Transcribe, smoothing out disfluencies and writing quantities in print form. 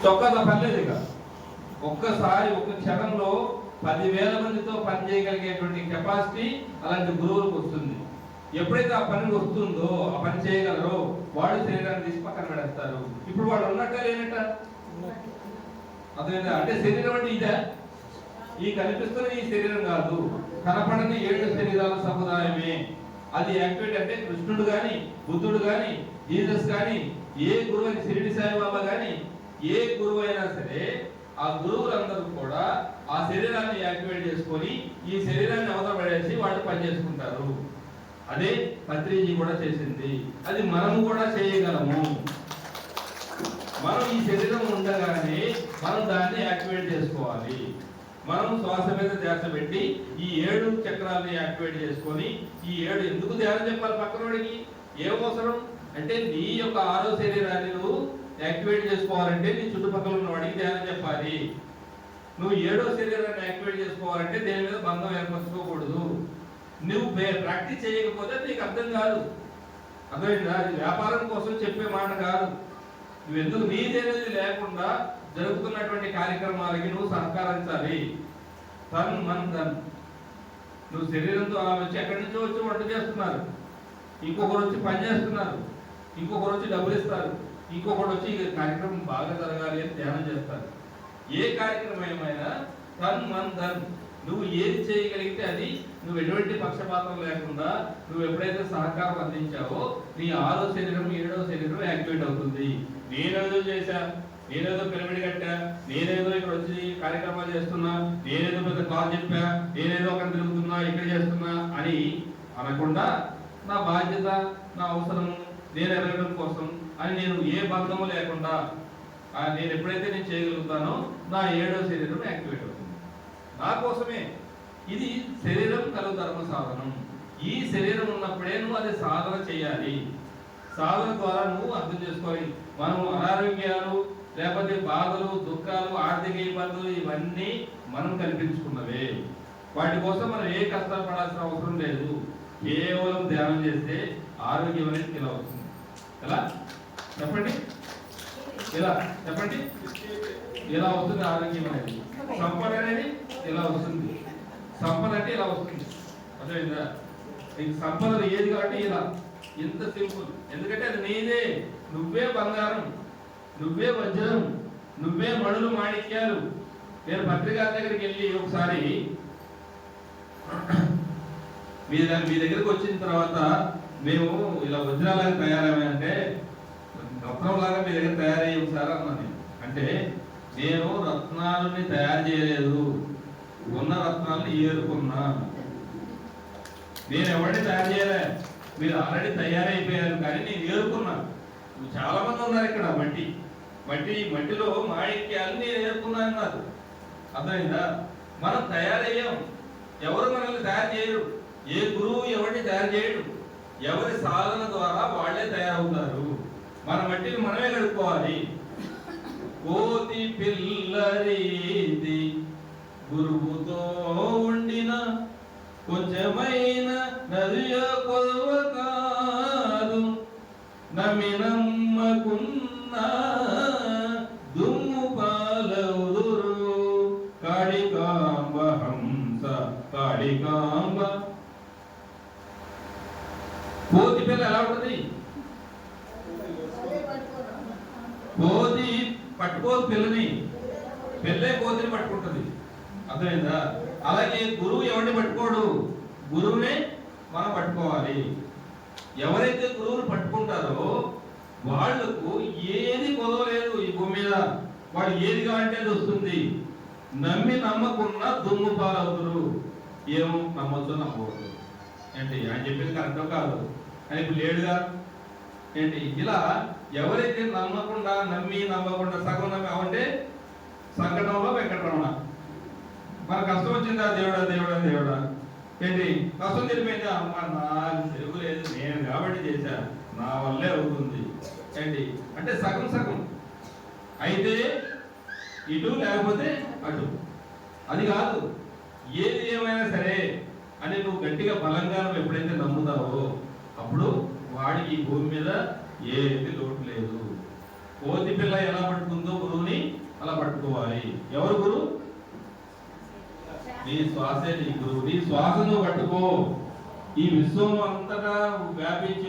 చొక్కాతో పనిలేదు. ఇక ఒక్కసారి ఒక క్షణంలో 10,000 మందితో పని చేయగలిగేటువంటి కెపాసిటీ అలాంటి గురువులకు వస్తుంది. ఎప్పుడైతే ఆ పని వస్తుందో, ఆ పని చేయగలరో వాడు శరీరాన్ని తీసి పక్కన పెడతారు. ఇప్పుడు వాడు ఉన్నట్ట లేనట్ట అదేనా? అంటే శరీరం అంటే ఇదే, ఈ కనిపిస్తున్న ఈ శరీరం కాదు, కనపడని 7 శరీరాల సముదాయమే. అది యాక్టివేట్ అంటే కృష్ణుడు కానీ, బుద్ధుడు కానీ, జీసస్ కానీ, ఏ గురువు అయినా, షిరిడి సాయిబాబా కానీ, ఏ గురువు అయినా సరే ఆ గురువులందరూ కూడా ఆ శరీరాన్ని యాక్టివేట్ చేసుకొని ఈ శరీరాన్ని అవతల పడేసి వాళ్ళు పని చేసుకుంటారు. అదే పత్రిజీ కూడా చేసింది. అది మనము కూడా చేయగలము. మనం ఈ శరీరం ఉండగానే మనం దాన్ని యాక్టివేట్ చేసుకోవాలి. మనం శ్వాస మీద ధ్యాస పెట్టి ఈ 7 చక్రాలని యాక్టివేట్ చేసుకొని, ఈ 7 ఎందుకు ధ్యానం చెప్పాలి పక్కనోడికి? ఏం అవసరం అంటే నీ యొక్క 6వ శరీరాన్ని నువ్వు యాక్టివేట్ చేసుకోవాలంటే నీ చుట్టుపక్కల ఉన్న వాడికి ధ్యానం చెప్పాలి. నువ్వు 7వ శరీరాన్ని యాక్టివేట్ చేసుకోవాలంటే దేని మీద బంధం ఏర్పరచుకోకూడదు. నువ్వు ప్రాక్టీస్ చేయకపోతే నీకు అర్థం కాదు. అర్థమైందా? అది వ్యాపారం కోసం చెప్పే మాట కాదు. నువ్వు ఎందుకు నీదేనేది లేకుండా జరుగుతున్నటువంటి కార్యక్రమాలకి నువ్వు సహకరించాలి. తన్ మన్ ధన్. నువ్వు శరీరంతో అలా వచ్చి ఎక్కడి నుంచో వచ్చి వంట చేస్తున్నారు, ఇంకొకరు వచ్చి పని చేస్తున్నారు, ఇంకొకరు వచ్చి డబ్బులు ఇస్తారు, ఇంకొకరు వచ్చి కార్యక్రమం బాగా జరగాలి అని ధ్యానం చేస్తారు. ఏ కార్యక్రమం ఏమైనా తన్ మన్ ధన్. నువ్వు ఏది చేయగలిగితే అది, నువ్వు ఎటువంటి పక్షపాతం లేకుండా నువ్వు ఎప్పుడైతే సహకారం అందించావో నీ 6వ శరీరం 7వ శరీరం యాక్టివేట్ అవుతుంది. నేనేదో చేశా, నేనేదో పిరమిడ్ కట్టా, నేనేదో ఇక్కడ వచ్చి కార్యక్రమాలు చేస్తున్నా, నేనేదో పెద్ద కాల్ చెప్పా, నేనేదో అక్కడ తిరుగుతున్నా, ఇక్కడ చేస్తున్నా అని అనకుండా నా బాధ్యత, నా అవసరం, నేను ఎదగడం కోసం అని నేను ఏ బంధము లేకుండా నేను ఎప్పుడైతే నేను చేయగలుగుతానో నా 7వ శరీరం యాక్టివేట్ అవుతుంది. నా కోసమే. ఇది శరీరం కలుగు ధర్మ సాధనం. ఈ శరీరం ఉన్నప్పుడే నువ్వు అది సాధన చేయాలి. సాధన ద్వారా నువ్వు అర్థం చేసుకోవాలి. మనం అనారోగ్యాలు, లేకపోతే బాధలు, దుఃఖాలు, ఆర్థిక ఇబ్బందులు ఇవన్నీ మనం కల్పించుకున్నవే. వాటి కోసం మనం ఏ కష్టాలు పడాల్సిన అవసరం లేదు. కేవలం ధ్యానం చేస్తే ఆరోగ్యం అనేది ఇలా వస్తుంది. ఎలా చెప్పండి? ఇలా చెప్పండి. ఇలా వస్తుంది ఆరోగ్యం అనేది. సంపద అనేది ఇలా వస్తుంది. సంపద అంటే ఇలా వస్తుంది. అర్థమైందా? నీకు సంపద ఏది కాబట్టి ఇలా, ఇంత సింపుల్. ఎందుకంటే అది నీదే. నువ్వే బంగారం, నువ్వే వజ్రం, నువ్వే మణులు, మాణిక్యాలు. నేను పత్రికా దగ్గరికి వెళ్ళి ఒకసారి మీ దగ్గరికి వచ్చిన తర్వాత మేము ఇలా వజ్రాలాగా తయారయ్యామంటే, రత్నంలాగా మీ దగ్గర తయారయ్యి ఒకసారి అన్నాను. అంటే నేను రత్నాలని తయారు చేయలేదు, ఉన్న రత్నాలని ఏరుకున్నా. నేను ఎవరిని తయారు చేయలే, మీరు ఆల్రెడీ తయారైపోయారు, కానీ నేను ఏరుకున్నా. చాలా మంది ఉన్నారు ఇక్కడ. మట్టిలో మాణిక్యాలు నేను ఏరుకున్నా అన్నారు. అర్థమైందా? మనం తయారయ్యాం. ఎవరు మనల్ని తయారు చేయరు. ఏ గురువు ఎవరిని తయారు చేయడు. ఎవరి సాధన ద్వారా వాళ్ళే తయారవుతారు. మన మట్టిని మనమే కడుక్కోవాలి. కోతి పిల్లరీది గురువుతో ఉండిన కొంచెమైన నదియ కొలవ కాదు, నమ్మినమ్మకున్న దుమ్ము పాలవుదురు. కాళికాంబ హంస కాళికాంబ. కోతి పిల్ల ఎలా ఉంటుంది? కోతి పట్టుకోదు పిల్లని, పిల్లే కోతిని పట్టుకుంటుంది. అర్థమైందా? అలాగే గురువు ఎవరిని పట్టుకోడు, గురువునే మనం పట్టుకోవాలి. ఎవరైతే గురువుని పట్టుకుంటారో వాళ్లకు ఏది కొదవలేదు ఈ భూమి మీద. వాడు ఏది కావాలంటే అది వస్తుంది. నమ్మి నమ్మకున్న దుమ్ము పాలవుతురు. ఏమో నమ్మొచ్చు నమ్మకూడదు ఏంటి, ఆయన చెప్పింది కరెక్టో కాదు అని ఇప్పుడు లేడుగా ఏంటి. ఇలా ఎవరైతే నమ్మకుండా, నమ్మి నమ్మకుండా సగం నమ్మామంటే సంకటంలో వెంకటరమణ. మన కష్టం వచ్చిందా దేవుడా దేవుడా దేవుడా ఏంటి, కష్టం తెలిపోయిందా అమ్మ నాకు తెలుగు లేదు, నేను కాబట్టి చేశా, నా వల్లే అవుతుంది ఏంటి అంటే సగం సగం అయితే ఇటు లేకపోతే అటు. అది కాదు, ఏది ఏమైనా సరే అని నువ్వు గట్టిగా బలంగా నువ్వు ఎప్పుడైతే నమ్ముతావో అప్పుడు వాడికి ఈ భూమి మీద ఏది లోటు లేదు. కోతి పిల్ల ఎలా పట్టుకుందో గురువుని పట్టుకోవాలి. ఎవరు గురు? నీ శ్వాసే నీ గురువు. నీ శ్వాసను పట్టుకో. ఈ విశ్వం అంతటా వ్యాపించి